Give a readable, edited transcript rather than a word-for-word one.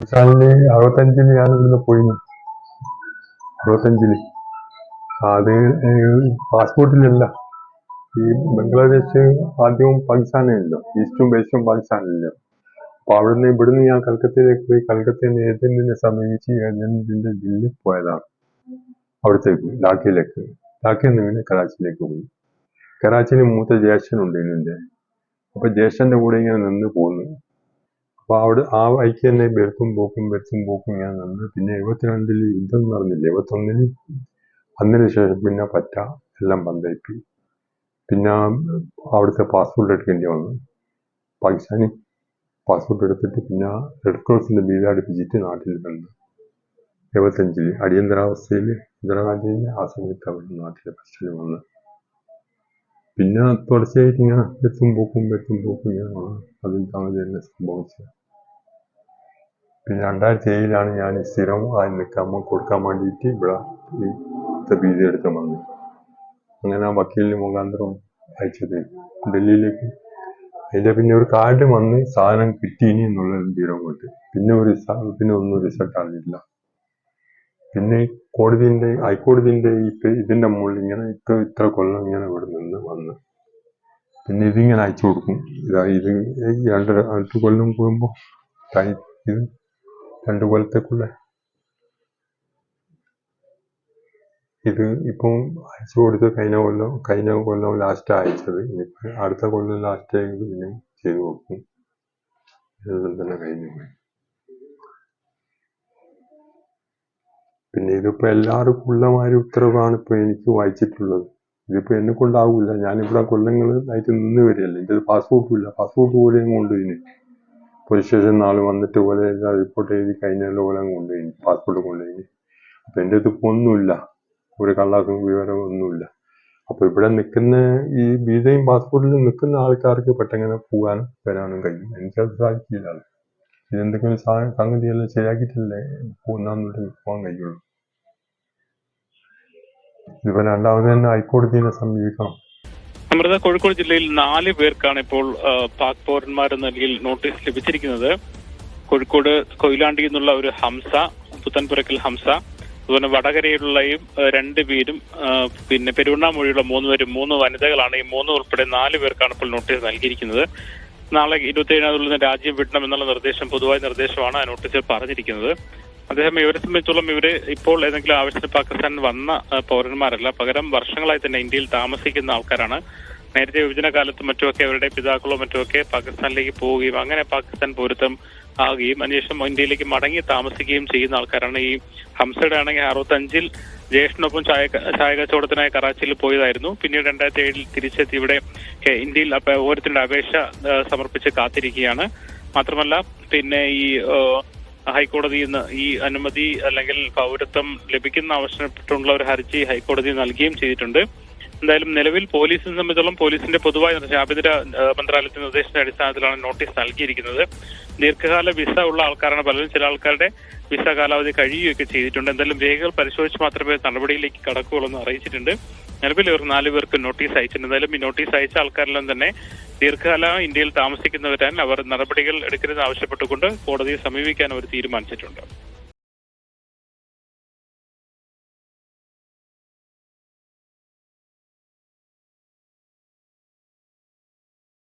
പാകിസ്ഥാനില് 65 ഞാൻ ഇവിടുന്ന് പോയിന്. 65 അത് പാസ്പോർട്ടിലല്ല. ഈ ബംഗ്ലാദേശ് ആദ്യവും പാകിസ്ഥാനാണല്ലോ, ഈസ്റ്റും വെസ്റ്റും പാകിസ്ഥാനല്ലോ. അപ്പൊ ഇവിടുന്ന് ഞാൻ കൽക്കത്തയിലേക്ക് പോയി. കൽക്കത്തയിൽ നിന്ന് ഏജന്റിനെ സമീപിച്ച് ഏജന്റിന്റെ ജില്ലയിൽ പോയതാണ് അവിടത്തേക്ക്, ധാക്കയിലേക്ക്. ധാക്കയിൽ നിന്ന് പിന്നെ കറാച്ചിയിലേക്ക് പോയി. കറാച്ചിയിൽ മൂത്ത ജ്യേഷ്ഠനുണ്ട് എന്റെ. അപ്പൊ ജ്യേഷ്ഠന്റെ കൂടെ ഇങ്ങനെ നിന്ന് പോന്നു. അപ്പൊ അവിടെ ആ വഴിക്ക് തന്നെ ബെർത്തും പോക്കും ഞാൻ നിന്ന്. പിന്നെ 72 യുദ്ധം നടന്നില്ല, 71 അതിന് ശേഷം പിന്നെ എല്ലാം ബന്ധായിപ്പി. പിന്നെ അവിടുത്തെ പാസ്പോർട്ട് എടുക്കേണ്ടി വന്നു. പാകിസ്ഥാനി പാസ്പോർട്ട് എടുത്തിട്ട് പിന്നെ റെഡ് ക്രോസിന്റെ ബീജ അടുപ്പിച്ചിട്ട് നാട്ടിൽ വന്നു. 75 അടിയന്തരാവസ്ഥയിൽ ഇന്ദിരാഗാന്ധിന്റെ ആ സമയത്ത് അവിടെ നാട്ടിലെ ഫസ്റ്റിൽ വന്ന്. പിന്നെ തുടർച്ചയായിട്ട് ഇങ്ങനെ എത്തും പോക്കും ഇങ്ങനെ വന്നു. അതിൽ താമസം തന്നെ സംഭവിച്ചത്. പിന്നെ 2007 ഞാൻ സ്ഥിരം ആയി നിൽക്കാൻ കൊടുക്കാൻ വേണ്ടിയിട്ട് ഇവിടെ ബീജ എടുക്കാൻ വന്നു. അങ്ങനെ ആ വക്കീലിന് മുഖാന്തരം അയച്ചത് ഡൽഹിയിലേക്ക്. അതിന്റെ പിന്നെ ഒരു കാർഡ് വന്ന് സാധനം കിട്ടീനി എന്നുള്ള വിവരം കൊണ്ട് പിന്നെ ഒന്നും റിസൾട്ട് ആകില്ല. പിന്നെ ഹൈക്കോടതിന്റെ ഇതിന്റെ മുകളിൽ ഇങ്ങനെ ഇത്ര കൊല്ലം ഇങ്ങനെ ഇവിടെ നിന്ന് വന്ന് പിന്നെ ഇതിങ്ങനെ അയച്ചു കൊടുക്കും. ഇത് 2 കൊല്ലം പോകുമ്പോ ഇത് 2 കൊല്ലത്തേക്കുള്ള ഇത് ഇപ്പം അയച്ചു കൊടുത്ത് കഴിഞ്ഞ കൊല്ലം ലാസ്റ്റ് അയച്ചത്. ഇനിയിപ്പോ അടുത്ത കൊല്ലം ലാസ്റ്റ് പിന്നെ ചെയ്തു കൊടുക്കും. ഇതെല്ലാം തന്നെ കഴിഞ്ഞു പോയി. പിന്നെ ഇതിപ്പോ എല്ലാവർക്കും ഉള്ളമാതിരി ഉത്തരവാണ് ഇപ്പൊ എനിക്ക് വായിച്ചിട്ടുള്ളത്. ഇതിപ്പോ എന്നെ കൊണ്ടാവൂല. ഞാനിവിടെ കൊല്ലങ്ങൾ ആയിട്ട് നിന്ന് വരികയല്ലേ. എന്റെ പാസ്പോർട്ടും ഇല്ല. പാസ്പോർട്ട് പോലെയും കൊണ്ടുപോയിന് പോലീസ് സ്റ്റേഷൻ നാളെ വന്നിട്ട് പോലെ റിപ്പോർട്ട് എഴുതി കഴിഞ്ഞ പോലെ കൊണ്ടുപോയിന്, പാസ്പോർട്ട് കൊണ്ടുപോയിന്. അപ്പൊ എന്റെ അടുത്ത് ഒന്നുമില്ല, ഒരു കള്ളാസും വിവരവും ഒന്നുമില്ല. അപ്പൊ ഇവിടെ നിൽക്കുന്ന ഈ വിസയും പാസ്പോർട്ടിലും നിൽക്കുന്ന ആൾക്കാർക്ക് പെട്ടെന്ന് പോകാനും വരാനും കഴിയും. എനിക്കത് സാധിക്കില്ല. ഇതെന്തെങ്കിലും സംഗതിയെല്ലാം ശരിയാക്കിയിട്ടല്ലേ പോകാൻ കഴിയുള്ളൂ. ഇതിപ്പോ രണ്ടാമത് തന്നെ ഹൈക്കോടതിയെ സമീപിക്കണം. അമൃത, കോഴിക്കോട് ജില്ലയിൽ 4 പേർക്കാണ് ഇപ്പോൾ പാക് പൗരന്മാരെന്ന നിലയിൽ നോട്ടീസ് ലഭിച്ചിരിക്കുന്നത്. കോഴിക്കോട് കൊയിലാണ്ടി എന്നുള്ള ഒരു ഹംസ, പുത്തൻപുരക്കൽ ഹംസ, അതുപോലെ വടകരയിലുള്ളയും 2 പേരും, പിന്നെ പെരുവണ്ണാമൊഴിയുള്ള 3 പേരും, 3 വനിതകളാണ്. ഈ 3 ഉൾപ്പെടെ 4 പേർക്കാണ് ഇപ്പോൾ നോട്ടീസ് നൽകിയിരിക്കുന്നത്. നാളെ 27 രാജ്യം വിടണം എന്നുള്ള നിർദ്ദേശം, പൊതുവായ നിർദ്ദേശമാണ് ആ നോട്ടീസിൽ പറഞ്ഞിരിക്കുന്നത്. അദ്ദേഹം ഇവരെ സംബന്ധിച്ചോളം ഇവര് ഇപ്പോൾ ഏതെങ്കിലും ആവശ്യത്തിന് പാകിസ്ഥാനിൽ വന്ന പൗരന്മാരല്ല, പകരം വർഷങ്ങളായി തന്നെ ഇന്ത്യയിൽ താമസിക്കുന്ന ആൾക്കാരാണ്. നേരത്തെ വിഭജന കാലത്തും മറ്റുമൊക്കെ അവരുടെ പിതാക്കളോ മറ്റുമൊക്കെ പാകിസ്ഥാനിലേക്ക് പോവുകയും അങ്ങനെ പാകിസ്ഥാൻ പൗരത്വം ആകുകയും അതിനുശേഷം ഇന്ത്യയിലേക്ക് മടങ്ങി താമസിക്കുകയും ചെയ്യുന്ന ആൾക്കാരാണ്. ഈ ഹംസയുടെ ആണെങ്കിൽ 65 ജ്യേഷ്ഠനൊപ്പം ചായ കച്ചവടത്തിനായി കറാച്ചിയിൽ പോയതായിരുന്നു. പിന്നീട് 2007 തിരിച്ചെത്തി ഇവിടെ ഇന്ത്യയിൽ ഓരോരുത്തരുടെ അപേക്ഷ സമർപ്പിച്ച് കാത്തിരിക്കുകയാണ്. മാത്രമല്ല പിന്നെ ഈ ഹൈക്കോടതിയിൽ നിന്ന് ഈ അനുമതി അല്ലെങ്കിൽ പൗരത്വം ലഭിക്കുന്ന ആവശ്യപ്പെട്ടുള്ള ഒരു ഹർജി ഹൈക്കോടതി നൽകുകയും ചെയ്തിട്ടുണ്ട്. എന്തായാലും നിലവിൽ പോലീസിനെ സംബന്ധിച്ചോളം പോലീസിന്റെ പൊതുവായ ആഭ്യന്തര മന്ത്രാലയത്തിന്റെ നിർദ്ദേശത്തിന്റെ അടിസ്ഥാനത്തിലാണ് നോട്ടീസ് നൽകിയിരിക്കുന്നത്. ദീർഘകാല വിസ ഉള്ള ആൾക്കാരാണ് പലരും. ചില ആൾക്കാരുടെ വിസ കാലാവധി കഴിയുകയൊക്കെ ചെയ്തിട്ടുണ്ട്. എന്തായാലും രേഖകൾ പരിശോധിച്ച് മാത്രമേ നടപടിയിലേക്ക് കടക്കുകയുള്ളൂ എന്ന് അറിയിച്ചിട്ടുണ്ട്. നിലവിൽ ഇവർ 4 പേർക്ക് നോട്ടീസ് അയച്ചിട്ടുണ്ട്. എന്തായാലും ഈ നോട്ടീസ് അയച്ച ആൾക്കാരെല്ലാം തന്നെ ദീർഘകാലം ഇന്ത്യയിൽ താമസിക്കുന്നവരാൻ അവർ നടപടികൾ എടുക്കരുതെന്ന് ആവശ്യപ്പെട്ടുകൊണ്ട് കോടതിയെ സമീപിക്കാൻ അവർ തീരുമാനിച്ചിട്ടുണ്ട്.